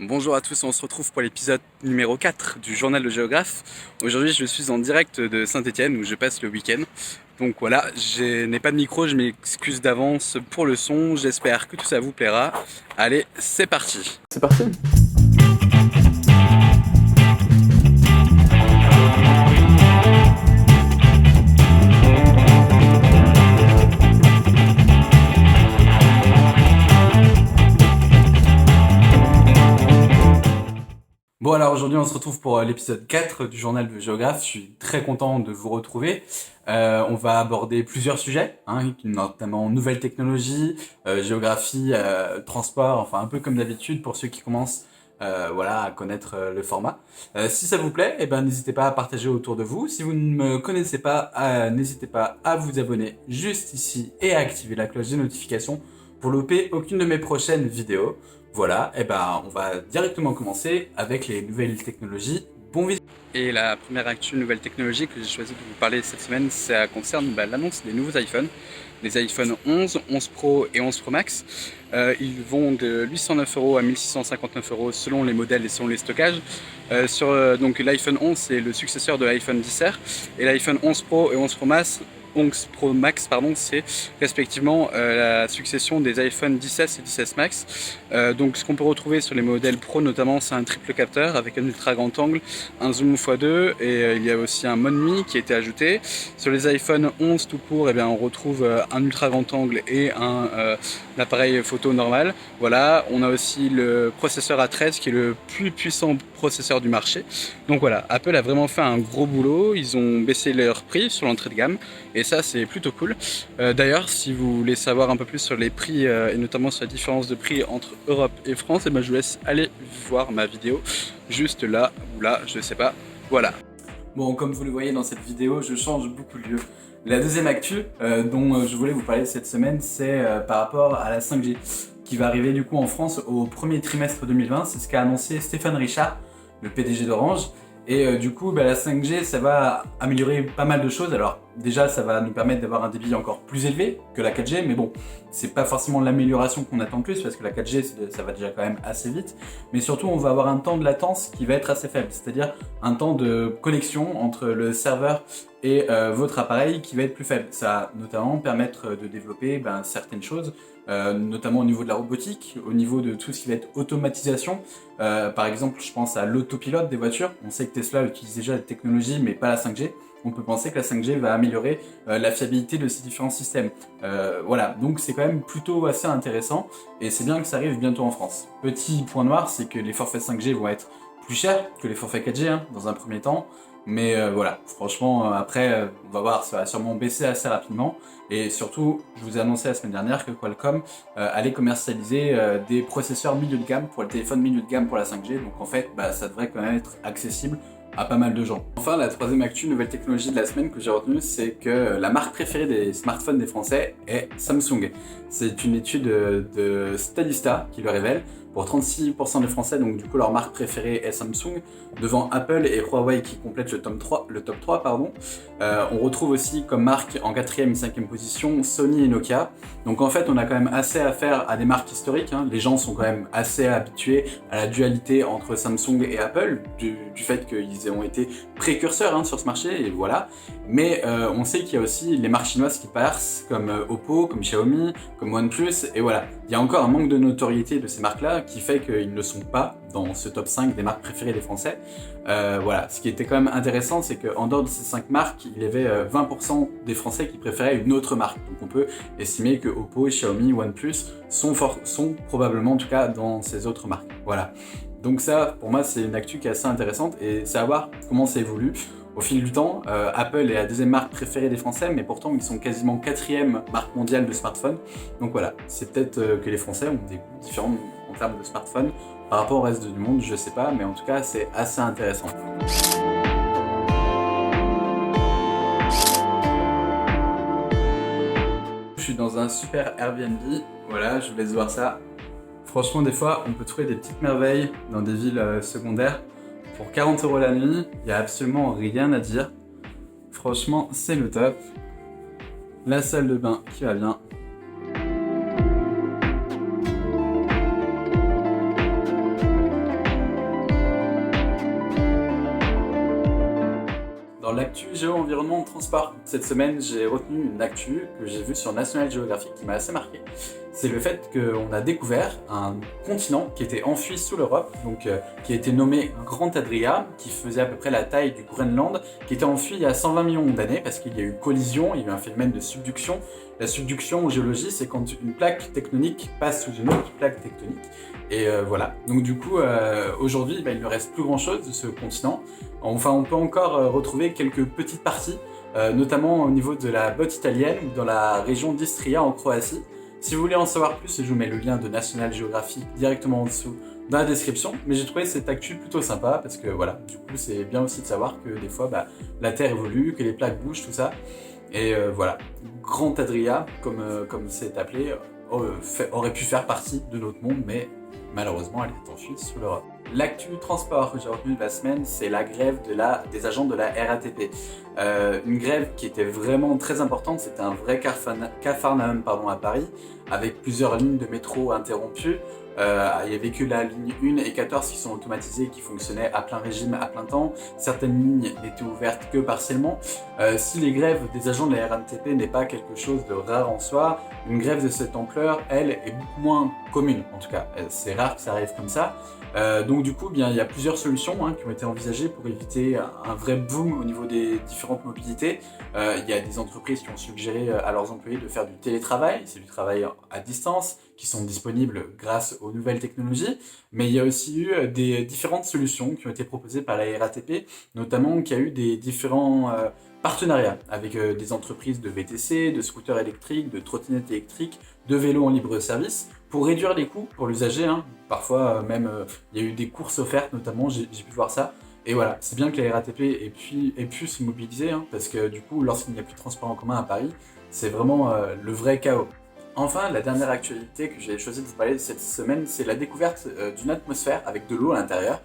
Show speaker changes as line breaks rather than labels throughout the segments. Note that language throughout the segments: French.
Bonjour à tous, on se retrouve pour l'épisode numéro 4 du journal de géographe. Aujourd'hui je suis en direct de Saint-Étienne où je passe le week-end. Donc voilà, je n'ai pas de micro, je m'excuse d'avance pour le son, j'espère que tout ça vous plaira. Allez, c'est parti. C'est parti. Bon alors aujourd'hui on se retrouve pour l'épisode 4 du journal de géographe. Je suis très content de vous retrouver. On va aborder plusieurs sujets, notamment nouvelles technologies, géographie, transport, enfin un peu comme d'habitude pour ceux qui commencent à connaître le format. Si ça vous plaît, n'hésitez pas à partager autour de vous. Si vous ne me connaissez pas, n'hésitez pas à vous abonner juste ici et à activer la cloche de notification pour louper aucune de mes prochaines vidéos. Voilà, on va directement commencer avec les nouvelles technologies. Bon visite. Et la première actu nouvelle technologie que j'ai choisi de vous parler cette semaine, ça concerne l'annonce des nouveaux iPhones. Les iPhone 11, 11 Pro et 11 Pro Max. Ils vont de 809 € à 1659 € selon les modèles et selon les stockages. Donc l'iPhone 11 c'est le successeur de l'iPhone XR et l'iPhone 11 Pro et 11 Pro Max, c'est respectivement la succession des iPhone 16 et 16 Max. Donc ce qu'on peut retrouver sur les modèles Pro notamment, c'est un triple capteur avec un ultra grand angle, un zoom x2 et il y a aussi un mode Mi qui a été ajouté. Sur les iPhone 11 tout court, on retrouve un ultra grand angle et un appareil photo normal. Voilà, on a aussi le processeur A13 qui est le plus puissant processeur du marché. Donc voilà, Apple a vraiment fait un gros boulot. Ils ont baissé leur prix sur l'entrée de gamme et ça c'est plutôt cool. D'ailleurs, si vous voulez savoir un peu plus sur les prix et notamment sur la différence de prix entre Europe et France, je vous laisse aller voir ma vidéo juste là ou là, je sais pas. Voilà. Bon, comme vous le voyez dans cette vidéo, je change beaucoup de lieu. La deuxième actu dont je voulais vous parler cette semaine, c'est par rapport à la 5G qui va arriver du coup en France au premier trimestre 2020. C'est ce qu'a annoncé Stéphane Richard, le PDG d'Orange. Et du coup, la 5G, ça va améliorer pas mal de choses. Alors déjà, ça va nous permettre d'avoir un débit encore plus élevé que la 4G, mais bon, c'est pas forcément l'amélioration qu'on attend plus parce que la 4G, ça va déjà quand même assez vite. Mais surtout, on va avoir un temps de latence qui va être assez faible, c'est-à-dire un temps de connexion entre le serveur et votre appareil qui va être plus faible. Ça va notamment permettre de développer certaines choses, notamment au niveau de la robotique, au niveau de tout ce qui va être automatisation. Par exemple, je pense à l'autopilote des voitures. On sait que Tesla utilise déjà la technologie, mais pas la 5G. On peut penser que la 5G va améliorer la fiabilité de ces différents systèmes. Voilà, donc c'est quand même plutôt assez intéressant et c'est bien que ça arrive bientôt en France. Petit point noir, c'est que les forfaits 5G vont être plus chers que les forfaits 4G dans un premier temps. Mais voilà, franchement, après, on va voir, ça va sûrement baisser assez rapidement. Et surtout, je vous ai annoncé la semaine dernière que Qualcomm allait commercialiser des processeurs milieu de gamme pour le téléphone milieu de gamme pour la 5G. Donc en fait, ça devrait quand même être accessible à pas mal de gens. Enfin, la troisième actu, nouvelle technologie de la semaine que j'ai retenue, c'est que la marque préférée des smartphones des Français est Samsung. C'est une étude de Statista qui le révèle. Pour 36% des Français, donc du coup leur marque préférée est Samsung, devant Apple et Huawei qui complètent le top 3. On retrouve aussi comme marque en 4e et 5e position Sony et Nokia. Donc en fait on a quand même assez affaire à des marques historiques. Les gens sont quand même assez habitués à la dualité entre Samsung et Apple, du fait qu'ils ont été précurseurs sur ce marché, et voilà. Mais on sait qu'il y a aussi les marques chinoises qui passent, comme Oppo, comme Xiaomi, comme OnePlus, et voilà. Il y a encore un manque de notoriété de ces marques-là qui fait qu'ils ne sont pas dans ce top 5 des marques préférées des Français. Voilà, ce qui était quand même intéressant, c'est qu'en dehors de ces 5 marques, il y avait 20% des Français qui préféraient une autre marque. Donc on peut estimer que Oppo, Xiaomi, OnePlus sont probablement en tout cas dans ces autres marques. Voilà. Donc ça, pour moi, c'est une actu qui est assez intéressante et savoir comment ça évolue. Au fil du temps, Apple est la deuxième marque préférée des Français, mais pourtant ils sont quasiment 4e marque mondiale de smartphones. Donc voilà, c'est peut-être que les Français ont des goûts différents en termes de smartphones par rapport au reste du monde, je sais pas, mais en tout cas c'est assez intéressant. Je suis dans un super Airbnb, voilà, je vous laisse voir ça. Franchement, des fois, on peut trouver des petites merveilles dans des villes secondaires. Pour 40 € la nuit, il n'y a absolument rien à dire. Franchement, c'est le top. La salle de bain qui va bien. l'actu géo, environnement, transport. Cette semaine, j'ai retenu une actu que j'ai vue sur National Geographic qui m'a assez marqué. C'est le fait qu'on a découvert un continent qui était enfui sous l'Europe, donc qui a été nommé Grand Adria, qui faisait à peu près la taille du Groenland, qui était enfui il y a 120 millions d'années parce qu'il y a eu collision, il y a eu un phénomène de subduction. La subduction en géologie, c'est quand une plaque tectonique passe sous une autre plaque tectonique. Et voilà. Donc du coup, aujourd'hui, il ne reste plus grand-chose de ce continent. Enfin, on peut encore retrouver quelques petites parties, notamment au niveau de la botte italienne ou dans la région d'Istria en Croatie. Si vous voulez en savoir plus, je vous mets le lien de National Geographic directement en dessous dans la description. Mais j'ai trouvé cette actu plutôt sympa parce que voilà, du coup, c'est bien aussi de savoir que des fois, la Terre évolue, que les plaques bougent, tout ça. Et voilà, Grand Adria, comme c'est appelé, aurait pu faire partie de notre monde, mais malheureusement, elle est enfuie sous l'Europe. L'actu transport que j'ai retenu de la semaine, c'est la grève des agents de la RATP. Une grève qui était vraiment très importante, c'était un vrai capharnaüm à Paris, avec plusieurs lignes de métro interrompues. Il y avait que la ligne 1 et 14 qui sont automatisées, qui fonctionnaient à plein régime, à plein temps. Certaines lignes n'étaient ouvertes que partiellement. Si les grèves des agents de la RATP n'est pas quelque chose de rare en soi, une grève de cette ampleur, elle, est beaucoup moins commune. En tout cas, c'est rare que ça arrive comme ça. Donc du coup, il y a plusieurs solutions qui ont été envisagées pour éviter un vrai boom au niveau des différentes mobilités. Il y a des entreprises qui ont suggéré à leurs employés de faire du télétravail, c'est du travail à distance, qui sont disponibles grâce aux nouvelles technologies. Mais il y a aussi eu des différentes solutions qui ont été proposées par la RATP, notamment qu'il y a eu des différents partenariats avec des entreprises de VTC, de scooters électriques, de trottinettes électriques, de vélos en libre service, pour réduire les coûts pour l'usager. Parfois même, il y a eu des courses offertes notamment, j'ai pu voir ça. Et voilà, c'est bien que la RATP ait pu se mobiliser, parce que du coup, lorsqu'il n'y a plus de transport en commun à Paris, c'est vraiment le vrai chaos. Enfin, la dernière actualité que j'ai choisi de vous parler cette semaine, c'est la découverte d'une atmosphère avec de l'eau à l'intérieur,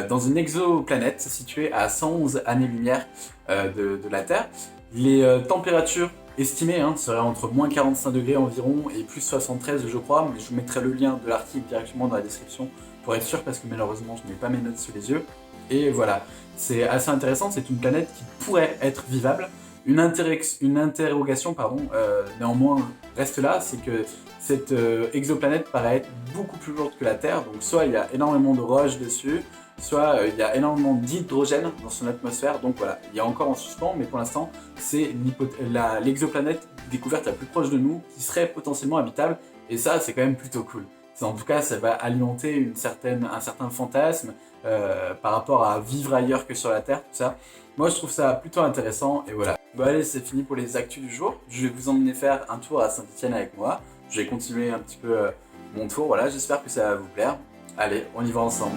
dans une exoplanète située à 111 années-lumière de la Terre. Les températures estimées seraient entre moins 45 degrés environ et plus 73 je crois, mais je vous mettrai le lien de l'article directement dans la description pour être sûr, parce que malheureusement je n'ai pas mes notes sous les yeux. Et voilà, c'est assez intéressant, c'est une planète qui pourrait être vivable. Une interrogation, néanmoins reste là, c'est que cette exoplanète paraît être beaucoup plus lourde que la Terre, donc soit il y a énormément de roches dessus, soit il y a énormément d'hydrogène dans son atmosphère, donc voilà, il y a encore en suspens, mais pour l'instant, c'est l'exoplanète découverte la plus proche de nous, qui serait potentiellement habitable, et ça, c'est quand même plutôt cool. En tout cas, ça va alimenter un certain fantasme par rapport à vivre ailleurs que sur la Terre, tout ça. Moi, je trouve ça plutôt intéressant, et voilà. Bon allez, c'est fini pour les actus du jour. Je vais vous emmener faire un tour à Saint-Étienne avec moi. Je vais continuer un petit peu mon tour, voilà, j'espère que ça va vous plaire. Allez, on y va ensemble.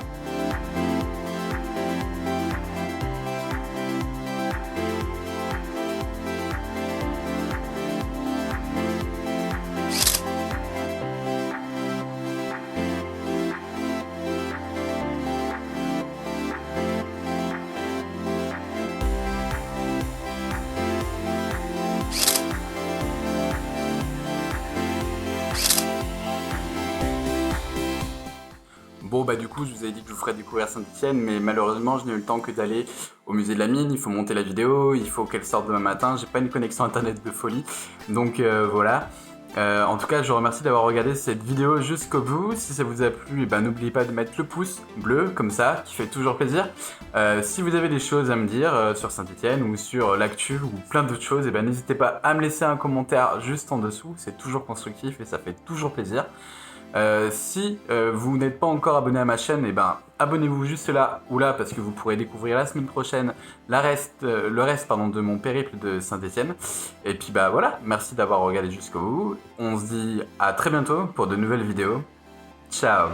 Bon du coup je vous avais dit que je vous ferais découvrir Saint-Étienne, mais malheureusement je n'ai eu le temps que d'aller au musée de la mine, il faut monter la vidéo, il faut qu'elle sorte demain matin, j'ai pas une connexion internet de folie, donc voilà. En tout cas je vous remercie d'avoir regardé cette vidéo jusqu'au bout. Si ça vous a plu, n'oubliez pas de mettre le pouce bleu comme ça, qui fait toujours plaisir. Si vous avez des choses à me dire sur Saint-Étienne ou sur l'actu ou plein d'autres choses, n'hésitez pas à me laisser un commentaire juste en dessous, c'est toujours constructif et ça fait toujours plaisir. Si vous n'êtes pas encore abonné à ma chaîne, abonnez-vous juste là ou là, parce que vous pourrez découvrir la semaine prochaine le reste de mon périple de Saint-Étienne. Et puis voilà, merci d'avoir regardé jusqu'au bout. On se dit à très bientôt pour de nouvelles vidéos. Ciao!